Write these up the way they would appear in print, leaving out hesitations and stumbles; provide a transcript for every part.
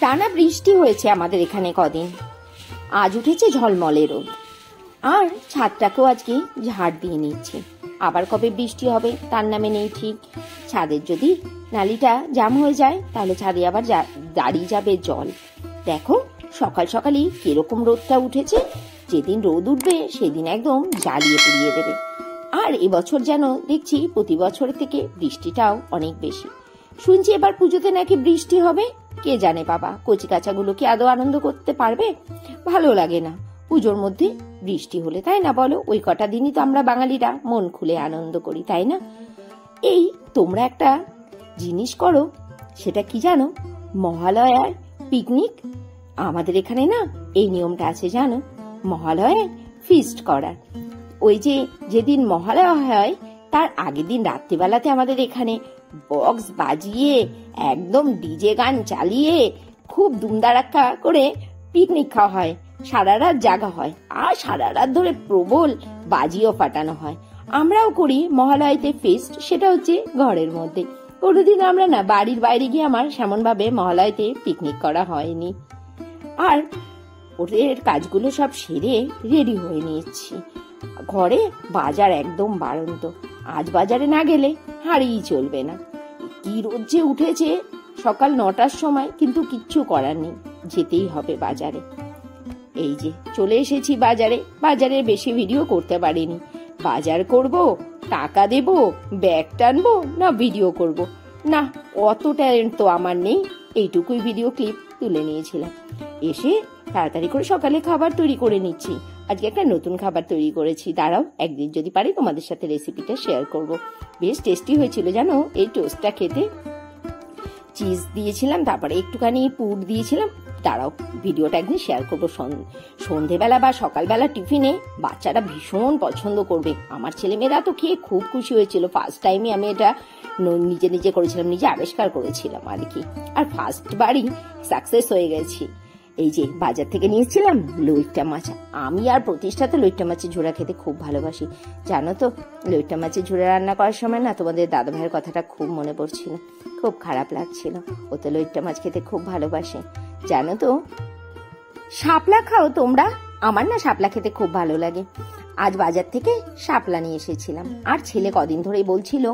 টানা বৃষ্টি হয়েছে আমাদের এখানে কদিন। আজ উঠেছে ঝলমলে রোদ, আর ছাদটাকেও আজকে ঝাড় দিয়ে নিচ্ছে। আবার কবে বৃষ্টি হবে তার নামে নেই ঠিক। ছাদের যদি নালিটা জাম হয়ে যায় তাহলে ছাদে আবার দাঁড়িয়ে যাবে জল। দেখো সকাল সকালই কিরকম রোদটা উঠেছে। যেদিন রোদ উঠবে সেদিন একদম জ্বালিয়ে পুড়িয়ে দেবে। আর এবছর যেন দেখছি প্রতি বছরের থেকে বৃষ্টিটাও অনেক বেশি। শুনছি এবার পুজোতে নাকি বৃষ্টি হবে। কে জানে বাবা, কচি কাচাগুলো কি আদৌ আনন্দ করতে পারবে? ভালো লাগে না পুজোর মধ্যে বৃষ্টি হলে, তাই না বলো? ওই কটা দিনই তো আমরা বাঙালিরা মন খুলে আনন্দ করি, তাই না? এই তোমরা একটা জিনিস করো, সেটা কি জানো? মহালয়ার পিকনিক। আমাদের এখানে না এই নিয়মটা আছে জানো, মহালয়ায় ফিস্ট করার। ওই যে যেদিন মহালয়া হয় তার আগের দিন রাত্রিবেলাতে আমাদের এখানে বক্স বাজিয়ে একদম ডিজে গান চালিয়ে খুব দুমদারাক্কা করে পিকনিক খাওয়া হয়। সারা রাত জাগা হয়, আর সারা রাত ধরে প্রবল বাজিও ফাটানো হয়। আমরাও করি মহালয়াতে ফিস্ট, সেটা হচ্ছে ঘরের মধ্যে। কোনোদিন আমরা না বাড়ির বাইরে গিয়ে আমার সেমন ভাবে মহালয়াতে পিকনিক করা হয়নি। আর ওদের কাজগুলো সব সেরে রেডি হয়ে নিয়েছি। ঘরে বাজার একদম বাড়ন্ত, আজ বাজারে না গেলে হারিয়ে চলবে না। কি রোদ যে উঠেছে সকাল 9টার সময়, কিন্তু কিচ্ছু করার নেই, যেতেই হবে বাজারে। এই যে চলে এসেছি বাজারে। বাজারে বেশি ভিডিও করতে পারিনি। বাজার করব, টাকা দেব, ব্যাগ টানবো না ভিডিও করব, না অত ট্যালেন্ট তো আমার নেই। এইটুকুই ভিডিও ক্লিপ তুলে নিয়েছিলাম। এসে তাড়াতাড়ি করে সকালে খাবার তৈরি করে নিচ্ছি। আজকে একটা নতুন খাবার তৈরি করেছি, দাঁড়াও একদিন যদি পারি তোমাদের সাথে রেসিপিটা শেয়ার করব। বেশ টেস্টি হয়েছিল জানো এই টোস্টটা খেতে। চিজ দিয়েছিলাম, তারপরে একটুখানি পুর দিয়েছিলাম। দাঁড়াও ভিডিওটা একদিন শেয়ার করবো। সন্ধেবেলা বা সকালবেলা টিফিনে বাচ্চারা ভীষণ পছন্দ করবে। আমার ছেলেমেয়েরা তো খেয়ে খুব খুশি হয়েছিল। ফার্স্ট টাইমে আমি এটা নিজে নিজে করেছিলাম, নিজে আবিষ্কার করেছিলাম আর কি। আর ফার্স্ট বারই সাকসেস হয়ে গেছি। এই যে বাজার থেকে নিয়েছিলাম লইট্টা মাছ। আমি আর প্রতিষ্ঠা তো লইট্টা মাছের ঝোড়া খেতে খুব ভালোবাসি জানো তো। লইট্টা মাছের ঝোড়া রান্না করার সময় না তোমাদের দাদা ভাইয়ের কথাটা খুব মনে পড়ছিল, খুব খারাপ লাগছিল। ও তো লইট্টা মাছ খেতে খুব ভালোবাসে জানো তো। শাপলা খাও তোমরা? আমার না শাপলা খেতে খুব ভালো লাগে। আজ বাজার থেকে শাপলা নিয়ে এসেছিলাম। আর ছেলে কদিন ধরেই বলছিল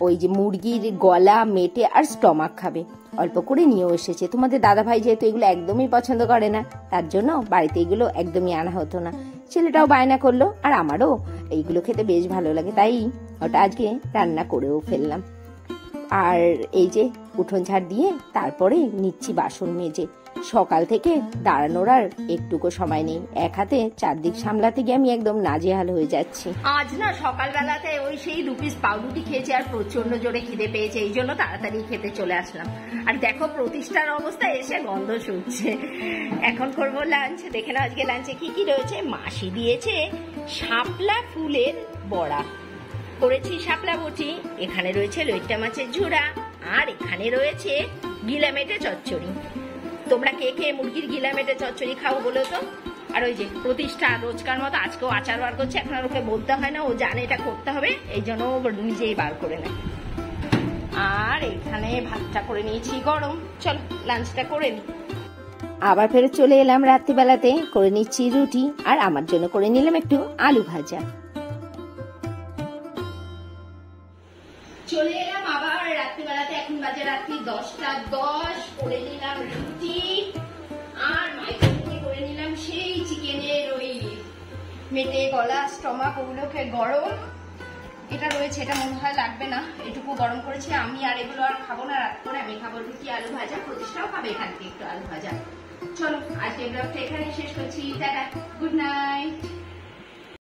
ওই যে মুরগির গলা মেটে আর স্টমাক খাবে, অল্প করে নিয়েও এসেছে। তোমাদের দাদা ভাই যেহেতু এগুলো একদমই পছন্দ করে না, তার জন্য বাড়িতে এগুলো একদমই আনা হতো না। ছেলেটাও বায়না করলো, আর আমারও এইগুলো খেতে বেশ ভালো লাগে, তাই ওটা আজকে রান্না করেও ফেললাম। আর এই যে উঠোন ঝাড় দিয়ে তারপরে নিচ্ছি বাসন মেজে। সকাল থেকে দাঁড়ানোর আর একটুকু সময় নেই। এক হাতে চারদিক সামলাতে গিয়ে আমি একদম নাজেহাল হয়ে যাচ্ছি। আজ না সকালবেলাতে ওই সেই 2 পিস পাউরুটি খেয়েছি, আর প্রচন্ড জোরে খিদে পেয়েছে, এই জন্য তাড়াতাড়ি খেতে চলে আসলাম। আর দেখো প্রতিষ্ঠার অবস্থা, এসে গন্ধ শুকছে। এখন করবো লাঞ্চ। দেখে না আজকে লাঞ্চে কি কি রয়েছে। মাসি দিয়েছে শাপলা ফুলের বড়া, করেছি শাপলা বটি, এখানে রয়েছে লইট্টা মাছের ঝুড়া, আর এখানে রয়েছে গিলামেটে চচ্চড়ি। তোমরা কে কে মুরগির গিলামেটে চচ্চড়ি খাও বলো তো? আর ওই যে প্রতিষ্ঠা রোজকার মতো আজকেও আচার বার করছে। এখন আর ওকে বলতে হয় না, ও জানে এটা করতে হবে, এই জন্য নিজেই বার করে নেয়। আর এখানে ভাতটা করে নিয়েছি গরম। চল লাঞ্চটা করে নি। আবার ফেরত চলে এলাম রাত্রিবেলাতে, করে নিচ্ছি রুটি, আর আমার জন্য করে নিলাম একটু আলু ভাজা। চলে এলাম আবার রাত্রিবেলাতে, এখন বাজে রাত্রি 10:10। করে নিলাম রুটি, আর মাইক্রোওয়েভে করে নিলাম সেই চিকেনের ওই মেটে গলা স্টমাক, ওগুলোকে গরম। এটা রয়েছে, এটা মনে হয় লাগবে না, এটুকু গরম করেছি আমি। আর এগুলো আর খাবো না, রাত করে আমি খাবো রুটি আলু ভাজা। প্রতিষ্ঠাও খাবে এখান থেকে একটু আলু ভাজা। চলো আজকে ব্লগটা এখানে শেষ করছি। Tata, good night.